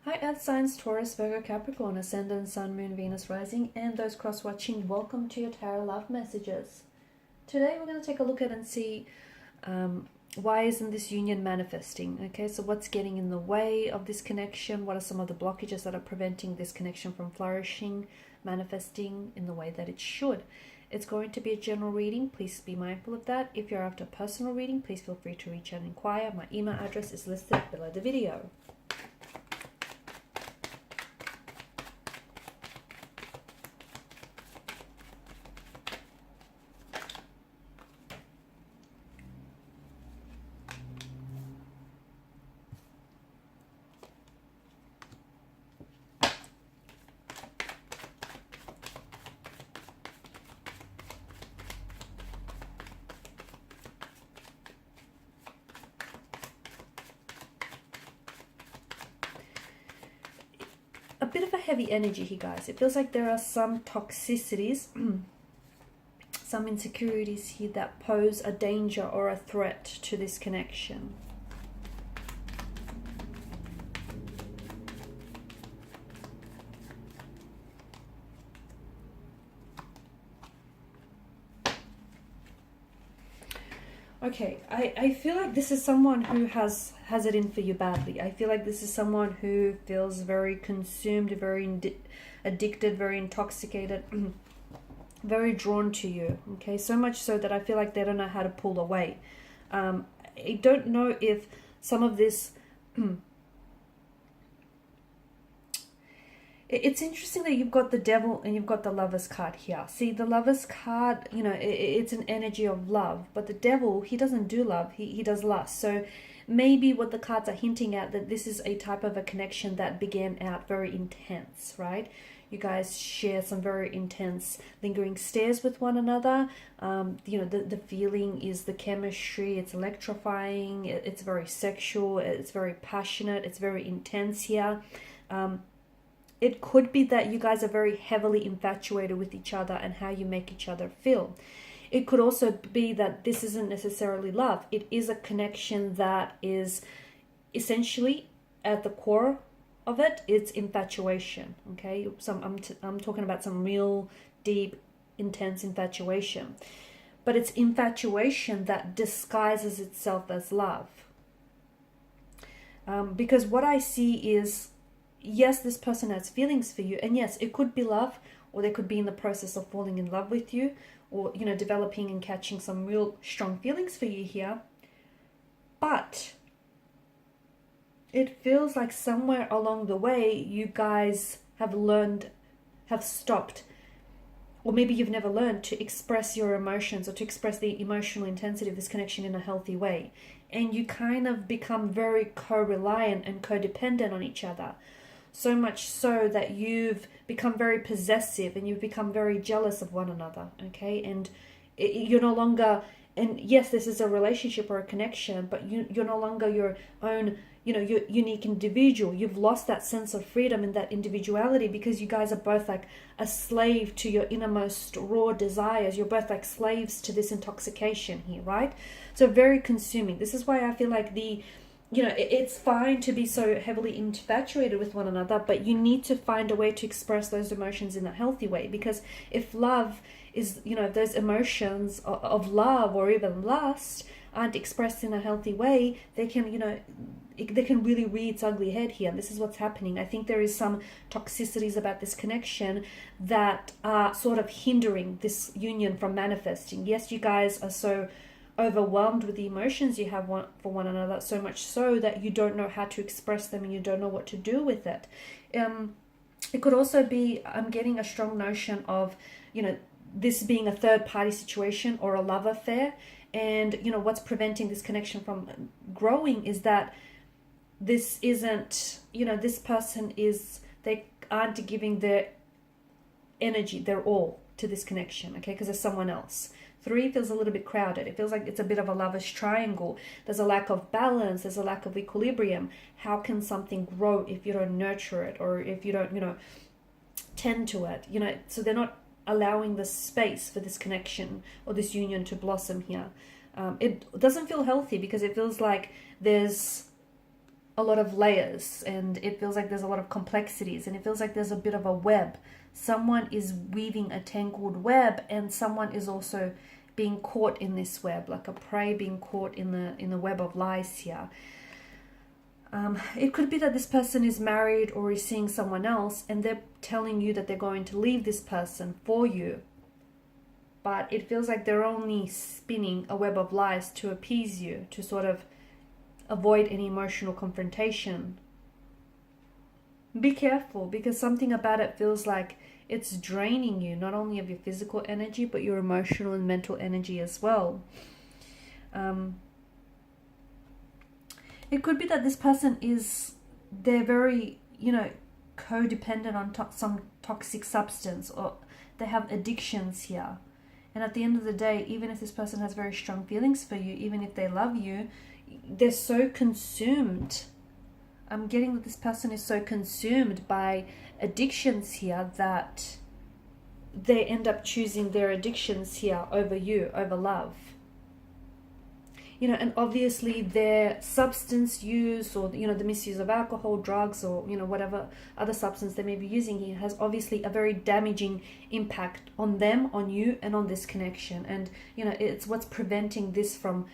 Hi Earth signs, Taurus, Virgo, Capricorn, Ascendant, Sun, Moon, Venus, Rising, and those cross-watching. Welcome to your Tarot Love Messages. Today we're going to take a look at and see why isn't this union manifesting? Okay, so what's getting in the way of this connection? What are some of the blockages that are preventing this connection from flourishing, manifesting in the way that it should? It's going to be a general reading. Please be mindful of that. If you're after a personal reading, please feel free to reach out and inquire. My email address is listed below the video. A bit of a heavy energy here, guys. It feels like there are some toxicities, some insecurities here that pose a danger or a threat to this connection. Okay, I feel like this is someone who has it in for you badly. I feel like this is someone who feels very consumed, very addicted, very intoxicated, very drawn to you. Okay, so much so that I feel like they don't know how to pull away. I don't know if some of this... It's interesting that you've got the devil and you've got the lover's card here. See, the lover's card, you know, it's an energy of love. But the devil, he doesn't do love. He does lust. So maybe what the cards are hinting at, that this is a type of a connection that began out very intense, right? You guys share some very intense lingering stares with one another. You know, the feeling is the chemistry. It's electrifying. It's very sexual. It's very passionate. It's very intense here. It could be that you guys are very heavily infatuated with each other and how you make each other feel. It could also be that this isn't necessarily love. It is a connection that is essentially at the core of it, it's infatuation. Okay, I'm talking about some real deep, intense infatuation. But it's infatuation that disguises itself as love. Because what I see is, yes, this person has feelings for you, and yes, it could be love, or they could be in the process of falling in love with you, or, you know, developing and catching some real strong feelings for you here. But it feels like somewhere along the way you guys have stopped, or maybe you've never learned to express your emotions or to express the emotional intensity of this connection in a healthy way. And you kind of become very co-reliant and codependent on each other. So much so that you've become very possessive and you've become very jealous of one another, okay? And you're no longer, and yes, this is a relationship or a connection, but you're no longer your own, you know, your unique individual. You've lost that sense of freedom and that individuality because you guys are both like a slave to your innermost raw desires. You're both like slaves to this intoxication here, right? So very consuming. This is why I feel like you know, it's fine to be so heavily infatuated with one another, but you need to find a way to express those emotions in a healthy way. Because if love is, you know, those emotions of love or even lust aren't expressed in a healthy way, they can, you know, they can really rear its ugly head here. And this is what's happening. I think there is some toxicities about this connection that are sort of hindering this union from manifesting. Yes, you guys are so overwhelmed with the emotions you have for one another, so much so that you don't know how to express them and you don't know what to do with it. It could also be, I'm getting a strong notion of, you know, this being a third party situation or a love affair. And, you know, what's preventing this connection from growing is that this isn't, you know, this person they aren't giving their energy, their all to this connection, okay, because there's someone else. 3 feels a little bit crowded. It feels like it's a bit of a lover's triangle. There's a lack of balance. There's a lack of equilibrium. How can something grow if you don't nurture it, or if you don't, you know, tend to it? You know, so they're not allowing the space for this connection or this union to blossom here. It doesn't feel healthy because it feels like there's a lot of layers, and it feels like there's a lot of complexities, and it feels like there's a bit of a web. Someone is weaving a tangled web, and someone is also being caught in this web, like a prey being caught in the web of lies here. It could be that this person is married or is seeing someone else, and they're telling you that they're going to leave this person for you. But it feels like they're only spinning a web of lies to appease you, to sort of avoid any emotional confrontation. Be careful, because something about it feels like it's draining you, not only of your physical energy, but your emotional and mental energy as well. It could be that this person they're very, codependent on some toxic substance, or they have addictions here. And at the end of the day, even if this person has very strong feelings for you, even if they love you, they're so consumed. I'm getting that this person is so consumed by addictions here that they end up choosing their addictions here over you, over love. And obviously their substance use, or, the misuse of alcohol, drugs, or, whatever other substance they may be using here, has obviously a very damaging impact on them, on you, and on this connection. And, it's what's preventing this from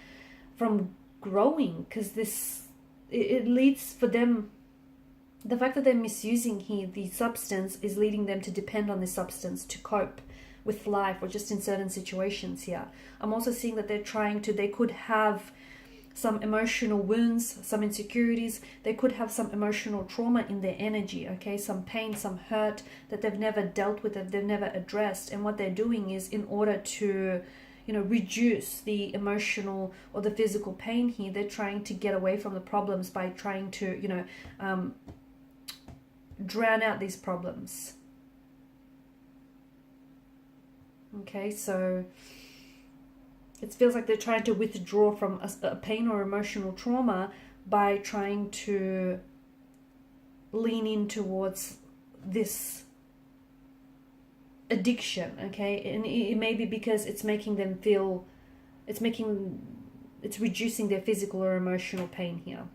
growing, because it leads for them, the fact that they're misusing here the substance is leading them to depend on this substance to cope with life, or just in certain situations here. I'm also seeing that they could have some emotional wounds, some insecurities. They could have some emotional trauma in their energy, okay? Some pain, some hurt that they've never dealt with, that they've never addressed. And what they're doing is, in order to, reduce the emotional or the physical pain here, they're trying to get away from the problems by trying to, drown out these problems. Okay, so it feels like they're trying to withdraw from a pain or emotional trauma by trying to lean in towards this addiction, okay? And it may be because it's making them feel, it's reducing their physical or emotional pain here.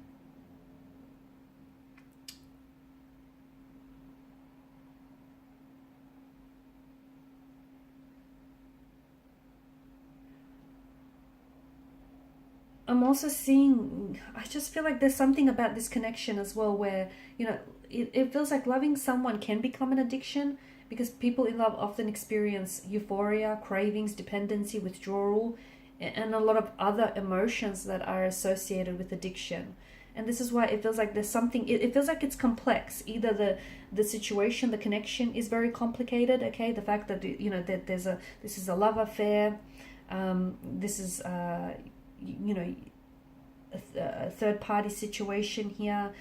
I'm also seeing, I just feel like there's something about this connection as well where, it feels like loving someone can become an addiction, because people in love often experience euphoria, cravings, dependency, withdrawal, and a lot of other emotions that are associated with addiction. And this is why it feels like there's something, it feels like it's complex. Either the situation, the connection is very complicated, okay? The fact that, that this is a love affair, this is, a third party situation here.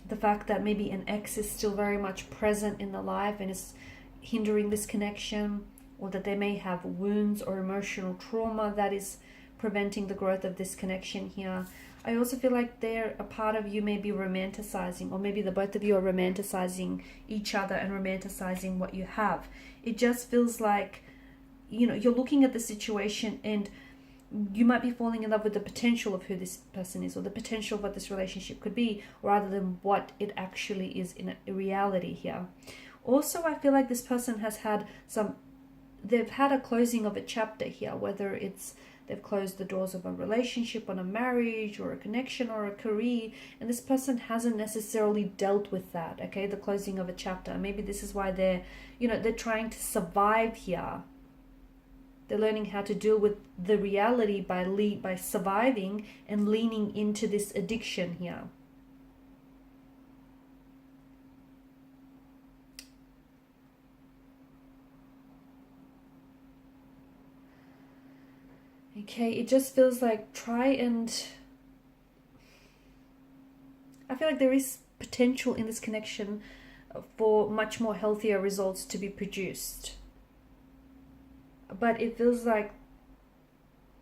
The fact that maybe an ex is still very much present in the life and is hindering this connection, or that they may have wounds or emotional trauma that is preventing the growth of this connection here. I also feel like a part of you may be romanticizing, or maybe the both of you are romanticizing each other and romanticizing what you have. It just feels like, you're looking at the situation and you might be falling in love with the potential of who this person is, or the potential of what this relationship could be, rather than what it actually is in reality here. Also, I feel like this person has had they've had a closing of a chapter here, whether it's they've closed the doors of a relationship, on a marriage, or a connection, or a career, and this person hasn't necessarily dealt with that, okay, the closing of a chapter. Maybe this is why they're trying to survive here. They're learning how to deal with the reality by surviving and leaning into this addiction here. Okay, it just feels like I feel like there is potential in this connection for much more healthier results to be produced. But it feels like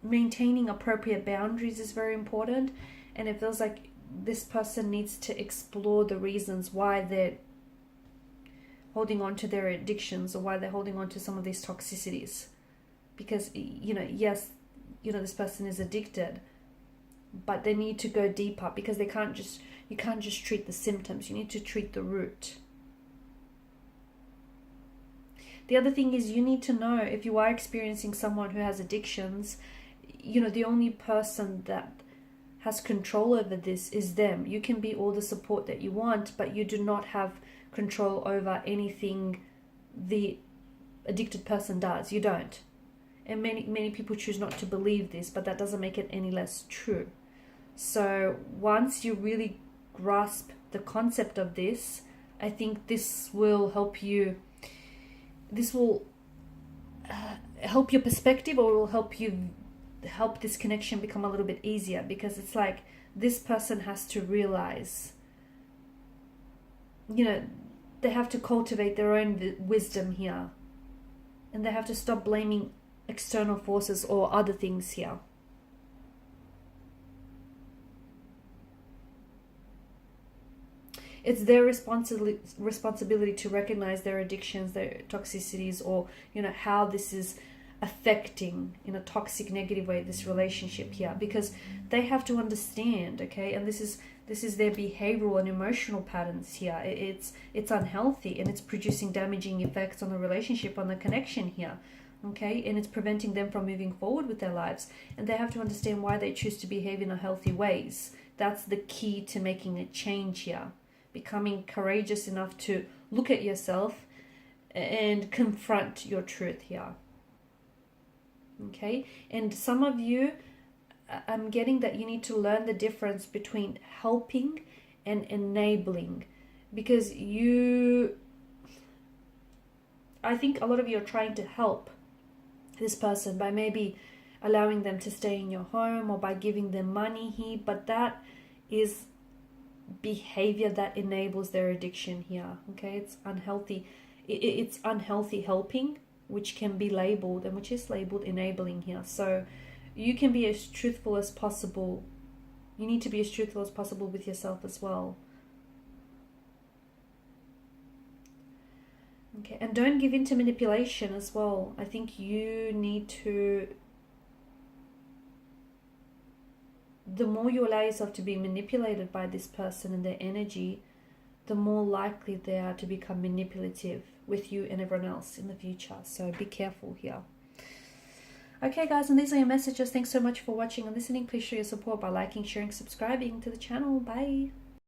maintaining appropriate boundaries is very important, and it feels like this person needs to explore the reasons why they're holding on to their addictions, or why they're holding on to some of these toxicities. Because, yes, this person is addicted, but they need to go deeper, because you can't just treat the symptoms. You need to treat the root. The other thing is, you need to know, if you are experiencing someone who has addictions, you know, the only person that has control over this is them. You can be all the support that you want, but you do not have control over anything the addicted person does. You don't. And many people choose not to believe this, but that doesn't make it any less true. So once you really grasp the concept of this, I think this will help you. This will help your perspective, or will help this connection become a little bit easier, because it's like this person has to realize, you know, they have to cultivate their own wisdom here, and they have to stop blaming external forces or other things here. It's their responsibility to recognize their addictions, their toxicities, or, you know, how this is affecting in a toxic, negative way this relationship here, because they have to understand, okay? And this is their behavioral and emotional patterns here. It's unhealthy, and it's producing damaging effects on the relationship, on the connection here, okay? And it's preventing them from moving forward with their lives, and they have to understand why they choose to behave in unhealthy ways. That's the key to making a change here. Becoming courageous enough to look at yourself and confront your truth here. Okay? And some of you, I'm getting that you need to learn the difference between helping and enabling. Because I think a lot of you are trying to help this person by maybe allowing them to stay in your home, or by giving them money here, but that is behavior that enables their addiction here. Okay, it's unhealthy. It's unhealthy helping, which can be labeled, and which is labeled enabling here. So you can be as truthful as possible. You need to be as truthful as possible with yourself as well. Okay, and don't give in to manipulation as well. I think you need to, the more you allow yourself to be manipulated by this person and their energy, the more likely they are to become manipulative with you and everyone else in the future. So be careful here. Okay guys, and these are your messages. Thanks so much for watching and listening. Please show your support by liking, sharing, subscribing to the channel. Bye.